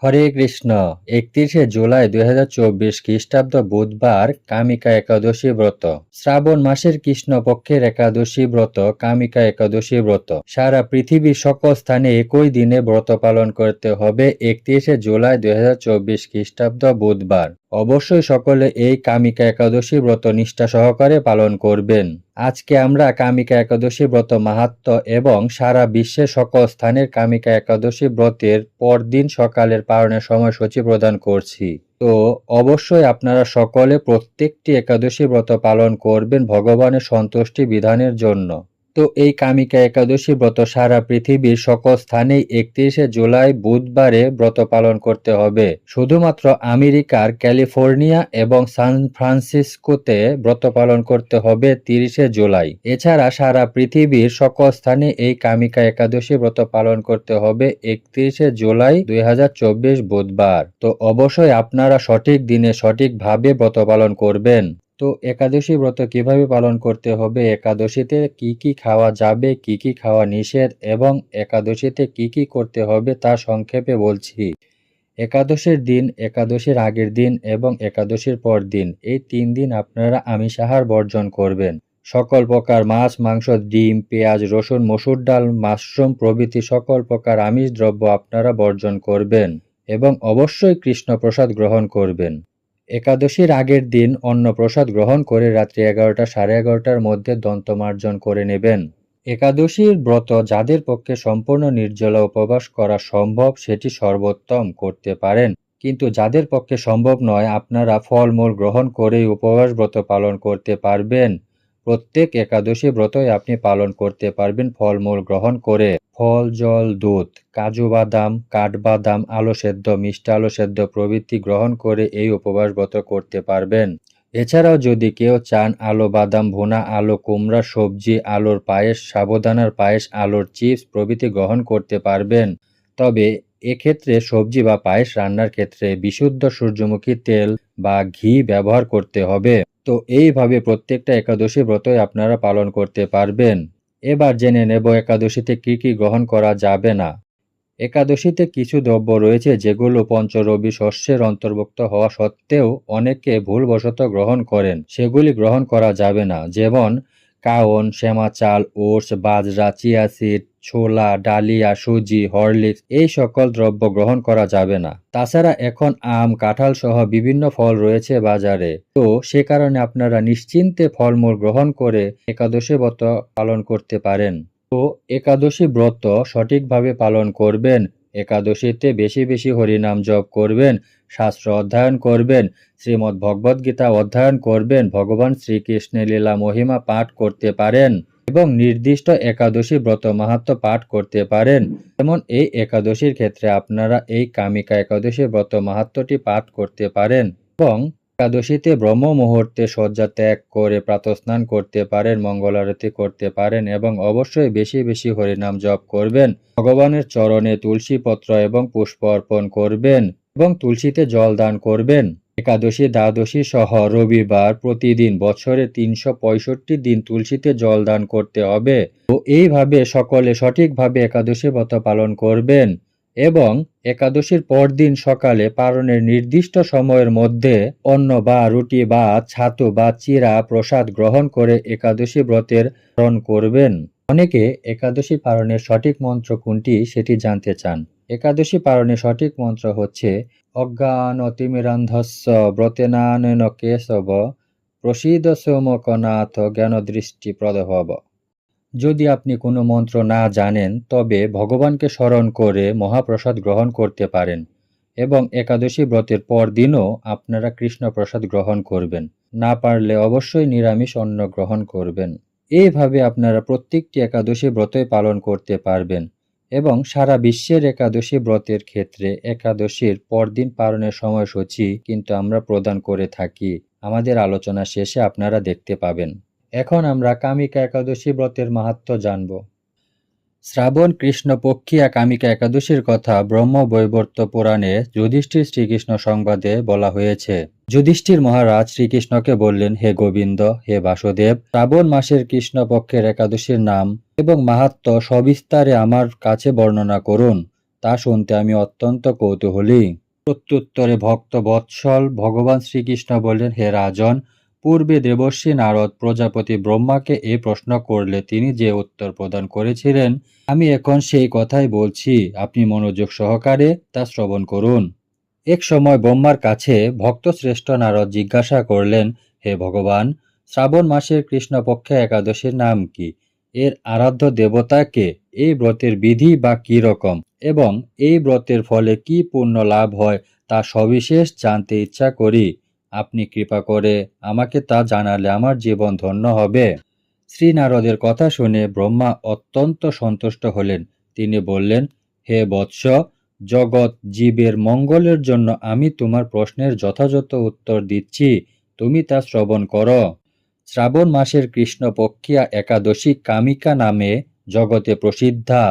হরে কৃষ্ণ। 31শে জুলাই 2024 খ্রিস্টাব্দ বুধবার কামিকা একাদশী ব্রত। শ্রাবণ মাসের কৃষ্ণপক্ষের একাদশী ব্রত কামিকা একাদশী ব্রত। সারা পৃথিবীর সকল স্থানে একই দিনে ব্রত পালন করতে হবে 31শে জুলাই 2024 খ্রিস্টাব্দ বুধবার। অবশ্যই সকলে এই কামিকা একাদশী ব্রত নিষ্ঠা সহকারে পালন করবেন। আজকে আমরা কামিকা একাদশী ব্রত মাহাত্ম্য এবং সারা বিশ্বের সকল স্থানের কামিকা একাদশী ব্রতের পরদিন সকালের পালনের সময়সূচি প্রদান করছি। তো অবশ্যই আপনারা সকলে প্রত্যেকটি একাদশী ব্রত পালন করবেন ভগবানের সন্তুষ্টি বিধানের জন্য। তো এই কামিকা একাদশী ব্রত সারা পৃথিবীর সকল স্থানেই 31শে জুলাই বুধবারে ব্রত পালন করতে হবে। শুধুমাত্র আমেরিকার ক্যালিফোর্নিয়া এবং সান ফ্রান্সিসকোতে ব্রত পালন করতে হবে 30শে জুলাই। এছাড়া সারা পৃথিবীর সকল স্থানে এই কামিকা একাদশী ব্রত পালন করতে হবে 31শে জুলাই 2024 বুধবার। তো অবশ্যই আপনারা সঠিক দিনে সঠিকভাবে ব্রত পালন করবেন। তো একাদশী ব্রত কিভাবে পালন করতে হবে, একাদশীতে কি কি খাওয়া যাবে, কি কি খাওয়া নিষেধ এবং একাদশীতে কি কি করতে হবে তা সংক্ষেপে বলছি। একাদশীর দিন, একাদশীর আগের দিন এবং একাদশীর পর দিন, এই 3 দিন আপনারা আমিষ আহার বর্জন করবেন। সকল প্রকার মাছ, মাংস, ডিম, পেঁয়াজ, রসুন, মসুর ডাল, মাশরুম প্রভৃতি সকল প্রকার আমিষ দ্রব্য আপনারা বর্জন করবেন এবং অবশ্যই কৃষ্ণ প্রসাদ গ্রহণ করবেন। একাদশীর আগের দিন অন্ন প্রসাদ গ্রহণ করে রাত্রি 11টা সাড়ে 11টার মধ্যে দন্তমার্জন করে নেবেন। একাদশীর ব্রত যাদের পক্ষে সম্পূর্ণ নির্জলা উপবাস করা সম্ভব সেটি সর্বোত্তম করতে পারেন, কিন্তু যাদের পক্ষে সম্ভব নয় আপনারা ফলমূল গ্রহণ করেই উপবাস ব্রত পালন করতে পারবেন। প্রত্যেক একাদশী ব্রতই আপনি পালন করতে পারবেন ফলমূল গ্রহণ করে। ফল, জল, দুধ, কাজু বাদাম, কাঠবাদাম, আলু সেদ্ধ, মিষ্টি আলু সেদ্ধ প্রভৃতি গ্রহণ করে এই উপবাস ব্রত করতে পারবেন। এছাড়াও যদি কেউ চান আলু বাদাম ভুনা, আলু কুমড়া সবজি, আলুর পায়েস, সাবুদানার পায়েস, আলুর চিপস প্রভৃতি গ্রহণ করতে পারবেন। তবে এক্ষেত্রে সবজি বা পায়েস রান্নার ক্ষেত্রে বিশুদ্ধ সূর্যমুখী তেল বা ঘি ব্যবহার করতে হবে। তো এইভাবে প্রত্যেকটা একাদশী ব্রতই আপনারা পালন করতে পারবেন। এবার জেনে নেব একাদশীতে কি কি গ্রহণ করা যাবে না। একাদশীতে কিছু দ্রব্য রয়েছে যেগুলো পঞ্চরবি শস্যের অন্তর্ভুক্ত হওয়া সত্ত্বেও অনেকে ভুলবশত গ্রহণ করেন, সেগুলি গ্রহণ করা যাবে না। যেমন কাওন, শ্যামা চাল, ওটস, বাজরা, চিয়া সিড, ছোলা, ডালিয়া, সুজি, হরলিক্স এই সকল দ্রব্য গ্রহণ করা যাবে না। তাছাড়া এখন আম, কাঁঠাল সহ বিভিন্ন ফল রয়েছে বাজারে, তো সে কারণে আপনারা নিশ্চিন্তে ফলমূল গ্রহণ করে একাদশী ব্রত পালন করতে পারেন। তো একাদশী ব্রত সঠিকভাবে পালন করবেন। একাদশীতে বেশি বেশি হরিনাম জপ করবেন, শাস্ত্র অধ্যয়ন করবেন, শ্রীমদ্ ভগবদ গীতা অধ্যয়ন করবেন, ভগবান শ্রীকৃষ্ণের লীলা মহিমা পাঠ করতে পারেন এবং নির্দিষ্ট একাদশী ব্রত মাহাত্ম্য পাঠ করতে পারেন। যেমন এই একাদশীর ক্ষেত্রে আপনারা এই কামিকা একাদশী ব্রত মাহাত্ম্যটি পাঠ করতে পারেন এবং একাদশীতে ব্রহ্ম মুহূর্তে শয্যা ত্যাগ করে প্রাতঃস্নান করতে পারেন, মঙ্গল আরতি করতে পারেন এবং অবশ্যই বেশি বেশি হরিনাম জপ করবেন। ভগবানের চরণে তুলসী পত্র এবং পুষ্প অর্পণ করবেন এবং তুলসীতে জল দান করবেন। একাদশী, দ্বাদশী সহ রবিবার প্রতিদিন বছরে 365 দিন তুলসীতে জল দান করতে হবে। তো এইভাবে সকলে সঠিকভাবে একাদশী ব্রত পালন করবেন এবং একাদশীর পরদিন সকালে পালনের নির্দিষ্ট সময়ের মধ্যে অন্ন বা রুটি বা ছাতু বা চিরা প্রসাদ গ্রহণ করে একাদশী ব্রতের পালন করবেন। অনেকে একাদশী পালনের সঠিক মন্ত্র কোনটি সেটি জানতে চান। একাদশী পালনের সঠিক মন্ত্র হচ্ছে অজ্ঞানতিমিরান্ধস্য ব্রতেনানেন কেশব প্রসীদ সোমকনাথ জ্ঞান দৃষ্টি প্রদভব। যদি আপনি কোনো মন্ত্র না জানেন তবে ভগবানকে স্মরণ করে মহাপ্রসাদ গ্রহণ করতে পারেন এবং একাদশী ব্রতের পর দিনও আপনারা কৃষ্ণ প্রসাদ গ্রহণ করবেন। না পারলে অবশ্যই নিরামিষ অন্ন গ্রহণ করবেন। এইভাবে আপনারা প্রত্যেকটি একাদশী ব্রতই পালন করতে পারবেন এবং সারা বিশ্বের একাদশী ব্রতের ক্ষেত্রে একাদশীর পরদিন পালনের সময়সূচি কিন্তু আমরা প্রদান করে থাকি। আমাদের আলোচনা শেষে আপনারা দেখতে পাবেন। এখন আমরা কামিকা একাদশী ব্রতের মাহাত্ম্য জানব। শ্রাবণ কৃষ্ণপক্ষিয়া কামিকা একাদশীর কথা ব্রহ্মবৈবর্ত পুরাণে যুধিষ্ঠির শ্রীকৃষ্ণ সংবাদে বলা হয়েছে। যুধিষ্ঠির মহারাজ শ্রীকৃষ্ণকে বললেন, হে গোবিন্দ, হে বাসুদেব, শ্রাবণ মাসের কৃষ্ণপক্ষের একাদশীর নাম এবং মাহাত্ম্য সবিস্তারে আমার কাছে বর্ণনা করুন। তা শুনতে আমি অত্যন্ত কৌতূহলী। প্রত্যুত্তরে ভক্ত বৎসল ভগবান শ্রীকৃষ্ণ বললেন, হে রাজন, পূর্বে দেবর্ষি নারদ প্রজাপতি ব্রহ্মাকে এই প্রশ্ন করলে তিনি যে উত্তর প্রদান করেছিলেন, আমি এখন সেই কথাই বলছি, আপনি মনোযোগ সহকারে তা শ্রবণ করুন। এক সময় ব্রহ্মার কাছে ভক্তশ্রেষ্ঠ নারদ জিজ্ঞাসা করলেন, হে ভগবান, শ্রাবণ মাসের কৃষ্ণপক্ষে একাদশীর নাম কি? এর আরাধ্য দেবতা কে? এই ব্রতের বিধি বা কি রকম এবং এই ব্রতের ফলে কি পুণ্য লাভ হয় তা সবিশেষ জানতে ইচ্ছা করি। আপনি কৃপা করে আমাকে তা জানালে আমার জীবন ধন্য হবে। শ্রী নারদের কথা শুনে ব্রহ্মা অত্যন্ত সন্তুষ্ট হলেন। তিনি বললেন, হে বৎস, জগৎ জীবের মঙ্গলের জন্য আমি তোমার প্রশ্নের যথাযথ উত্তর দিচ্ছি, তুমি তা শ্রবণ করো। শ্রাবণ মাসের কৃষ্ণপক্ষিয়া একাদশী কামিকা নামে জগতে প্রসিদ্ধা।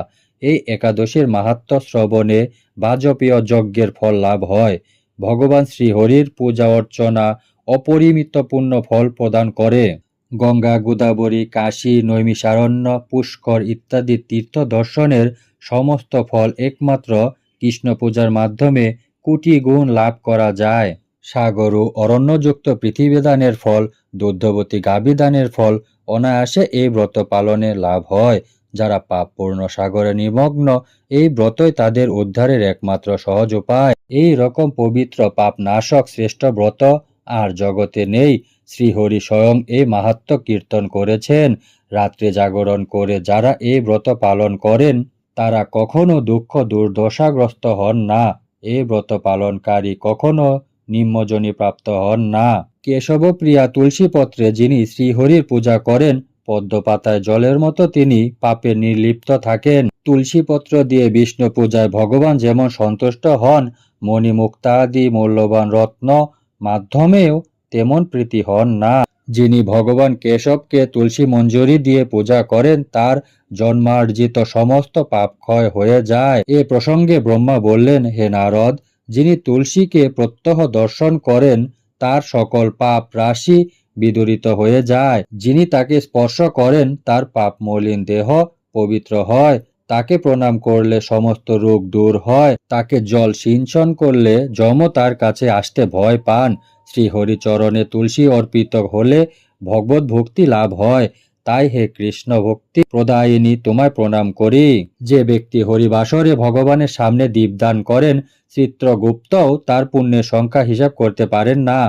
এই একাদশীর মাহাত্ম্য শ্রবণে বাজপেয় যজ্ঞের ফল লাভ হয়। ভগবান শ্রীহরির পূজা অর্চনা অপরিমিত পুণ্য ফল প্রদান করে। গঙ্গা, গোদাবরী, কাশী, নৈমিষারণ্য, পুষ্কর ইত্যাদি তীর্থ দর্শনের সমস্ত ফল একমাত্র কৃষ্ণ পূজার মাধ্যমে কোটি গুণ লাভ করা যায়। সাগর ও অরণ্যযুক্ত পৃথিবীদানের ফল, দুগ্ধবতী গাভীদানের ফল অনায়াসে এই ব্রত পালনে লাভ হয়। যারা পাপপূর্ণ সাগরে নিমগ্ন, এই ব্রতই তাদের উদ্ধারের একমাত্র সহজ উপায়। এই রকম পবিত্র পাপ নাশক শ্রেষ্ঠ ব্রত আর জগতে নেই। শ্রীহরি স্বয়ং এই মাহাত্ম্য কীর্তন করেছেন। রাত্রে জাগরণ করে যারা এই ব্রত পালন করেন তারা কখনো দুঃখ দুর্দশাগ্রস্ত হন না। এই ব্রত পালনকারী কখনো নিম্নজনী প্রাপ্ত হন না। কেশবপ্রিয়া তুলসীপত্রে যিনি শ্রীহরির পূজা করেন, পদ্মপাতায় জলের মতো তিনি পাপে নির্লিপ্ত থাকেন। তুলসীপত্র দিয়ে বিষ্ণু পূজায় ভগবান যেমন সন্তুষ্ট হন, মণিমুক্তাদি মূল্যবান রত্ন মাধ্যমেও তেমন প্রীতি হন না। যিনি ভগবান কেশবকে তুলসী মঞ্জুরি দিয়ে পূজা করেন তার জন্মার্জিত সমস্ত পাপ ক্ষয় হয়ে যায়। এ প্রসঙ্গে ব্রহ্মা বললেন, হে নারদ, যিনি তুলসীকে প্রত্যহ দর্শন করেন তার সকল পাপ রাশি বিদূরিত হয়ে যায়। যিনি তাকে স্পর্শ করেন তার পাপ মলিন দেহ পবিত্র হয়। তাকে প্রণাম করলে সমস্ত রোগ দূর হয়। তাকে জল সিঞ্চন করলে যম তার কাছে আসতে ভয় পান। শ্রীহরি চরণে তুলসী অর্পিত হলে ভগবত ভক্তি লাভ হয়। তাই হে কৃষ্ণ ভক্তি প্রদায়িনী, তোমায় প্রণাম করি। যে ব্যক্তি হরিবাসরে ভগবানের সামনে দীপদান করেন, চিত্রগুপ্তও তার পুণ্যের সংখ্যা হিসাব করতে পারেন না।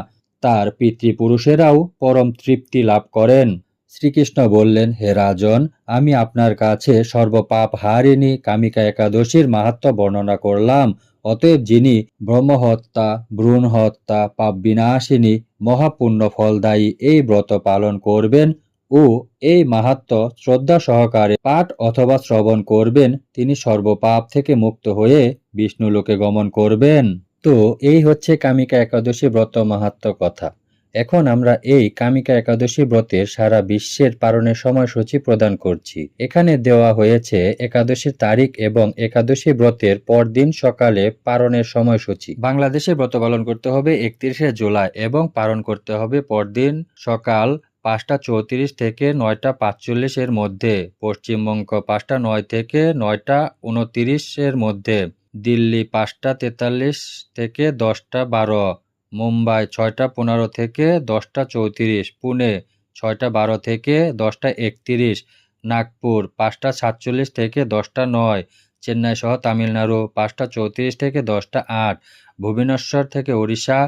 তার পিতৃপুরুষেরাও পরম তৃপ্তি লাভ করেন। শ্রীকৃষ্ণ বললেন, হে রাজন, আমি আপনার কাছে সর্বপাপ হারিণী কামিকা একাদশীর মাহাত্ম্য বর্ণনা করলাম। অতএব যিনি ব্রহ্মহত্যা, ভ্রূণ হত্যা, পাপ বিনাশিনী, মহাপুণ্য ফলদায়ী এই ব্রত পালন করবেন ও এই মাহাত্ম্য শ্রদ্ধা সহকারে পাঠ অথবা শ্রবণ করবেন, তিনি সর্বপাপ থেকে মুক্ত হয়ে বিষ্ণুলোকে গমন করবেন। তো এই হচ্ছে কামিকা একাদশী ব্রত মাহাত্ম্য কথা। এখন আমরা এই কামিকা একাদশী ব্রতের সারা বিশ্বের পালনের সময়সূচি প্রদান করছি। এখানে দেওয়া হয়েছে একাদশীর তারিখ এবং একাদশী ব্রতের পরদিন সকালে পালনের সময়সূচি। বাংলাদেশে ব্রত পালন করতে হবে 31শে জুলাই এবং পালন করতে হবে পরদিন সকাল 5:34 থেকে 9:45 এর মধ্যে। পশ্চিমবঙ্গ 5:09 থেকে 9:29 এর মধ্যে। দিল্লি 5:43 থেকে 10:12, মুম্বাই 6:15 থেকে 10:34, পুনে 6:12 থেকে 10:31, নাগপুর 5:47 থেকে 10:09, চেন্নাই সহ তামিলনাড়ু 5:34 থেকে 10:08, ভুবনেশ্বর থেকে ওড়িশা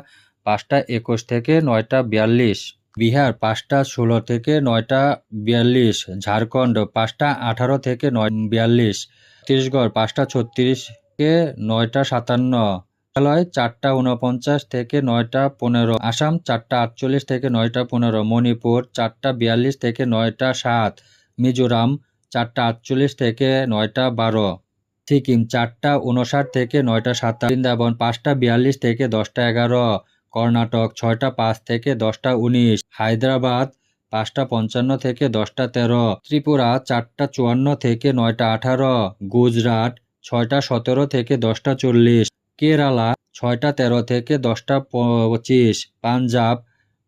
5:21 থেকে 9:42, বিহার 5:16 থেকে 9:42, ঝাড়খণ্ড 5:18 থেকে 9:42, ছত্তিশগড় 5:36 থেকে 9:57, মেঘালয় 4:49 থেকে 9:15, আসাম 4:48 থেকে 9:15, মণিপুর 4:42 থেকে 9:07, মিজোরাম 4:48 থেকে 9:12, সিকিম 4:59 থেকে 9:27, বৃন্দাবন 5:42 থেকে 10:11, কর্ণাটক 6:05 থেকে 10:19, হায়দ্রাবাদ 5:55 থেকে 10:13, ত্রিপুরা 4:54 থেকে 9:18, গুজরাট 6:17 থেকে 10:40, কেরালা 6:13 থেকে 10:25, পাঞ্জাব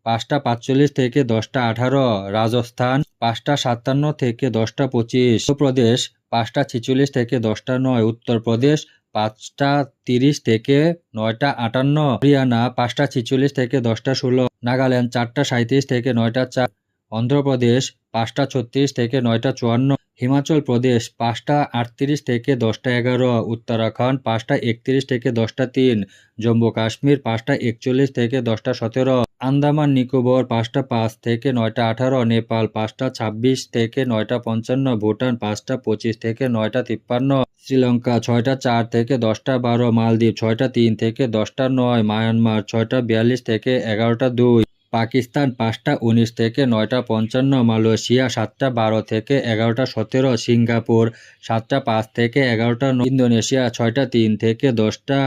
5:45 থেকে 10:18, রাজস্থান 5:57 থেকে 10:25, মধ্যপ্রদেশ 5:46 থেকে 10:09, উত্তরপ্রদেশ 5টা 30 থেকে 9টা 58, হরিয়ানা 5টা 46 থেকে 10টা 16, নাগাল্যান্ড 4টা 37 থেকে 9টা 4, অন্ধ্রপ্রদেশ 5টা 36 থেকে 9টা 54, হিমাচল প্রদেশ 5টা 38 থেকে 10টা 11, উত্তরাখণ্ড 5টা 31 থেকে 10টা 3, জম্মু কাশ্মীর 5টা 41 থেকে 10টা 17, আন্দামান নিকোবর 5টা 5 থেকে 9টা 18, নেপাল 5টা 26 থেকে 9টা 55, ভুটান 5টা 25 থেকে 9টা 53, শ্রীলঙ্কা 6টা 4 থেকে 10টা 12, মালদ্বীপ 6টা 3 থেকে 10টা 9, মায়ানমার 6টা 42 থেকে 11টা 2, পাকিস্তান 5টা 19 থেকে 9টা 55, মালয়েশিয়া 7টা 12 থেকে 11টা 17, সিঙ্গাপুর 7টা 5 থেকে 11টা 9, ইন্দোনেশিয়া 6টা 3 থেকে 10টা,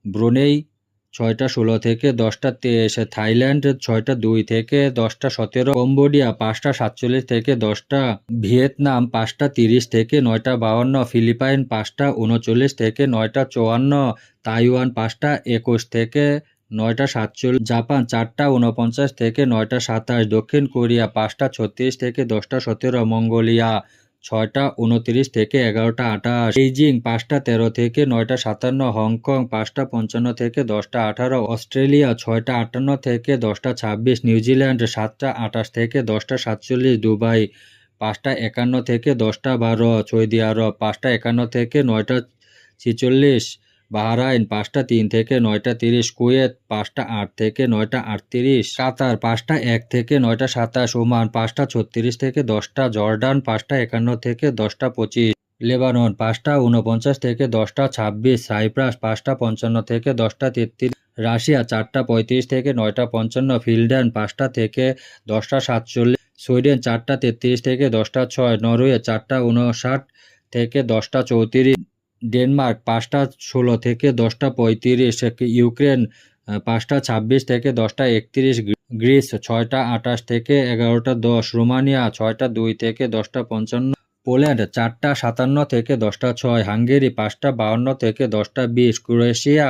ব্রুনেই 6টা 16 থেকে 10টা 23, থাইল্যান্ড 6টা 2 থেকে 10টা 17, কম্বোডিয়া 5টা 47 থেকে 10টা, ভিয়েতনাম 5টা 30 থেকে 9টা 52, ফিলিপাইন 5টা 39 থেকে 9টা 54, তাইওয়ান 5টা 21 থেকে 9টা 47, জাপান 4টা 49 থেকে 9টা 27, দক্ষিণ কোরিয়া 5টা 36 থেকে 10টা 17, মঙ্গোলিয়া 6টা 29 থেকে 11টা 28, বেইজিং 5টা 13 থেকে 9টা 57, হংকং 5টা 55 থেকে 10টা 18, অস্ট্রেলিয়া 6টা 58 থেকে 10টা 26, নিউজিল্যান্ড 7টা 28 থেকে 10টা 47, দুবাই 5টা 51 থেকে 10টা 12, সৌদি আরব 5টা 51 থেকে 9টা 46, বাহরাইন 5টা 3 থেকে 9টা 30, কুয়েত 5টা 8 থেকে 9টা 38, কাতার 5টা 1 থেকে 9টা 27, ওমান 5টা 36 থেকে 10টা, জর্ডান 5টা 51 থেকে 10টা 25, লেবানন 5টা 49 থেকে 10টা 26, সাইপ্রাস 5টা 55 থেকে 10টা 33, রাশিয়া 4টা 35 থেকে 9টা 55, ফিনল্যান্ড 5টা থেকে 10টা 47, সুইডেন 4টা 33 থেকে 10টা 6, নরওয়ে 4টা 59 থেকে 10টা 34, ডেনমার্ক 5টা 16 থেকে 10টা 35, ইউক্রেন 5টা 26 থেকে 10টা 31, গ্রিস 6টা 28 থেকে 11টা 10, রোমানিয়া 6টা 2 থেকে 10টা 55, পোল্যান্ড 4টা 57 থেকে 10টা 6, হাঙ্গেরি 5টা 52 থেকে 10টা 20, ক্রোয়েশিয়া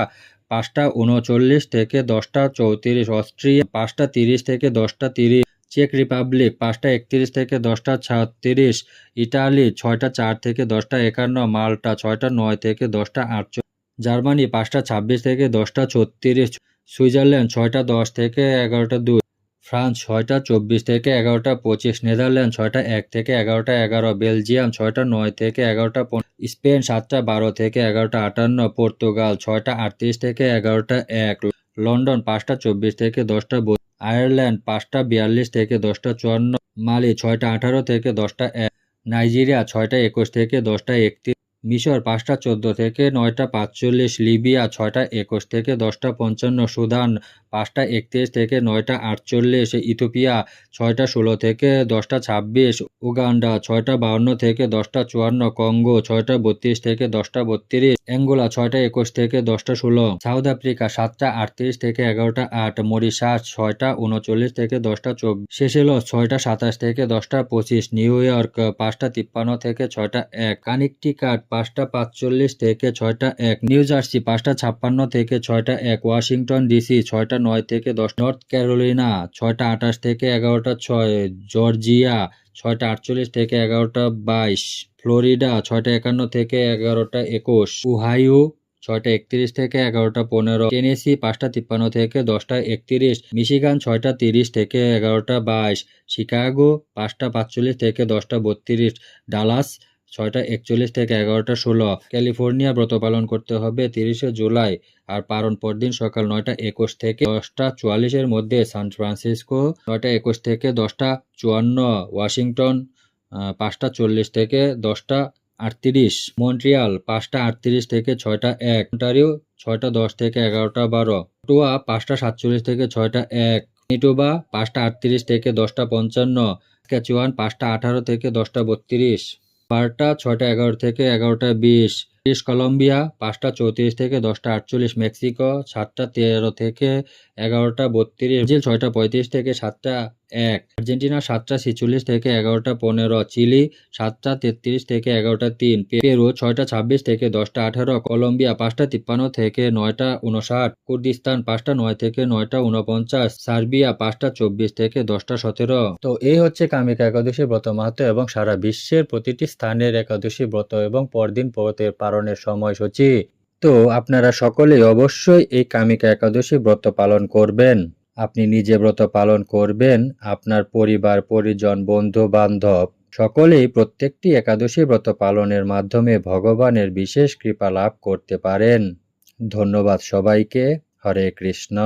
5টা 39 থেকে 10টা 34, অস্ট্রিয়া 5টা 30 থেকে 10টা 30, চেক রিপাবলিক 5টা 31 থেকে 10টা 36, ইটালি 6টা 4 থেকে 10টা 51, মাল্টা 6টা 9 থেকে 10টা 48, জার্মানি 5টা 26 থেকে 10টা 36, সুইজারল্যান্ড 6টা 10 থেকে 11টা 2, ফ্রান্স 6টা 24 থেকে 11টা 25, নেদারল্যান্ড 6টা 1 থেকে 11টা 11, বেলজিয়াম 6টা 9 থেকে 11টা 15, স্পেন 7টা 12 থেকে 11টা 58, পর্তুগাল 6টা 38 থেকে 11টা 1, লন্ডন 5টা 24 থেকে 10টা 32, আয়ারল্যান্ড 5টা 42 থেকে 10টা 54, মালি 6টা 18 থেকে 10টা 1, নাইজেরিয়া 6টা 21 থেকে 10টা 31, মিশর 5টা 14 থেকে 9টা 45, লিবিয়া 6টা 21 থেকে 10টা 55, সুদান 5টা 31 থেকে 9টা 48, ইথিওপিয়া 6টা 16 থেকে 10টা 26, উগান্ডা 6টা 52 থেকে 10টা 54, কঙ্গো 6টা 32 থেকে 10টা 32, অ্যাঙ্গোলা 6টা 21 থেকে 10টা 16, সাউথ আফ্রিকা 7টা 38 থেকে 11টা 8, মরিশাস 6টা 39 থেকে 10টা 24, সেশেলস 6টা 27 থেকে 10টা 25, নিউ ইয়র্ক 5টা 53 থেকে 6টা 1, কানেকটিকাট 5টা 45 থেকে 6টা 1, নিউ জার্সি 5টা 56 থেকে 6টা 1, ওয়াশিংটন ডিসি 6টা 9 থেকে 10, নর্থ ক্যারোলিনা 6টা 28 থেকে 11টা 6, জর্জিয়া 6টা 48 থেকে 11টা 22, ফ্লোরিডা 6টা 51 থেকে 11টা 21, ওহাইও 6টা 31 থেকে 11টা 15, টেনেসি 5টা 53 থেকে 10টা 31, মিশিগান 6টা 30 থেকে 11টা 22, শিকাগো 5টা 45 থেকে 10টা 32, ডালাস 6টা 41 থেকে 11টা 16, ক্যালিফোর্নিয়া ব্রত পালন করতে হবে 30শে জুলাই আর পালন পরদিন সকাল 9টা 21 থেকে 10টা 44 এর মধ্যে, সান ফ্রান্সিসকো 9টা 21 থেকে 10টা 54, ওয়াশিংটন 5টা 40 থেকে 10টা 38, মন্ট্রিয়াল 5টা 38 থেকে 6টা 1, অন্টারিও 6টা 10 থেকে 11টা 12, অটোয়া 5টা 47 থেকে 6টা 1, ম্যানিটোবা 5টা 38 থেকে 10টা 55, স্যাস্কাচুয়ান 5টা 18 থেকে 10টা 32, আলবার্টা 6টা 11 থেকে 11টা 20, ব্রিটিশ কলম্বিয়া 5টা 34 থেকে 10টা 48, মেক্সিকো 7টা 13 থেকে 11টা 32, ব্রাজিল 6টা 35 থেকে 7টা 1, আর্জেন্টিনা 7টা 46 থেকে 11টা 15, চিলি 7টা 33 থেকে 11টা 3, পেরু 6টা 26 থেকে 10টা 18, কলম্বিয়া 5টা 53 থেকে 9টা 59, কুর্দিস্তান 5টা 9 থেকে 9টা 49, সার্বিয়া 5টা 24 থেকে 10টা 17। তো এই হচ্ছে কামিকা একাদশী ব্রত মাহাত্ম্য এবং সারা বিশ্বের প্রতিটি স্থানের একাদশী ব্রত এবং পরদিন ব্রতের পালনের সময়সূচি। তো আপনারা সকলেই অবশ্যই এই কামিকা একাদশী ব্রত পালন করবেন। আপনি নিজে ব্রত পালন করবেন, আপনার পরিবার পরিজন বন্ধু বান্ধব সকলেই প্রত্যেকটি একাদশী ব্রত পালনের মাধ্যমে ভগবানের বিশেষ কৃপা লাভ করতে পারেন। ধন্যবাদ সবাইকে। হরে কৃষ্ণ।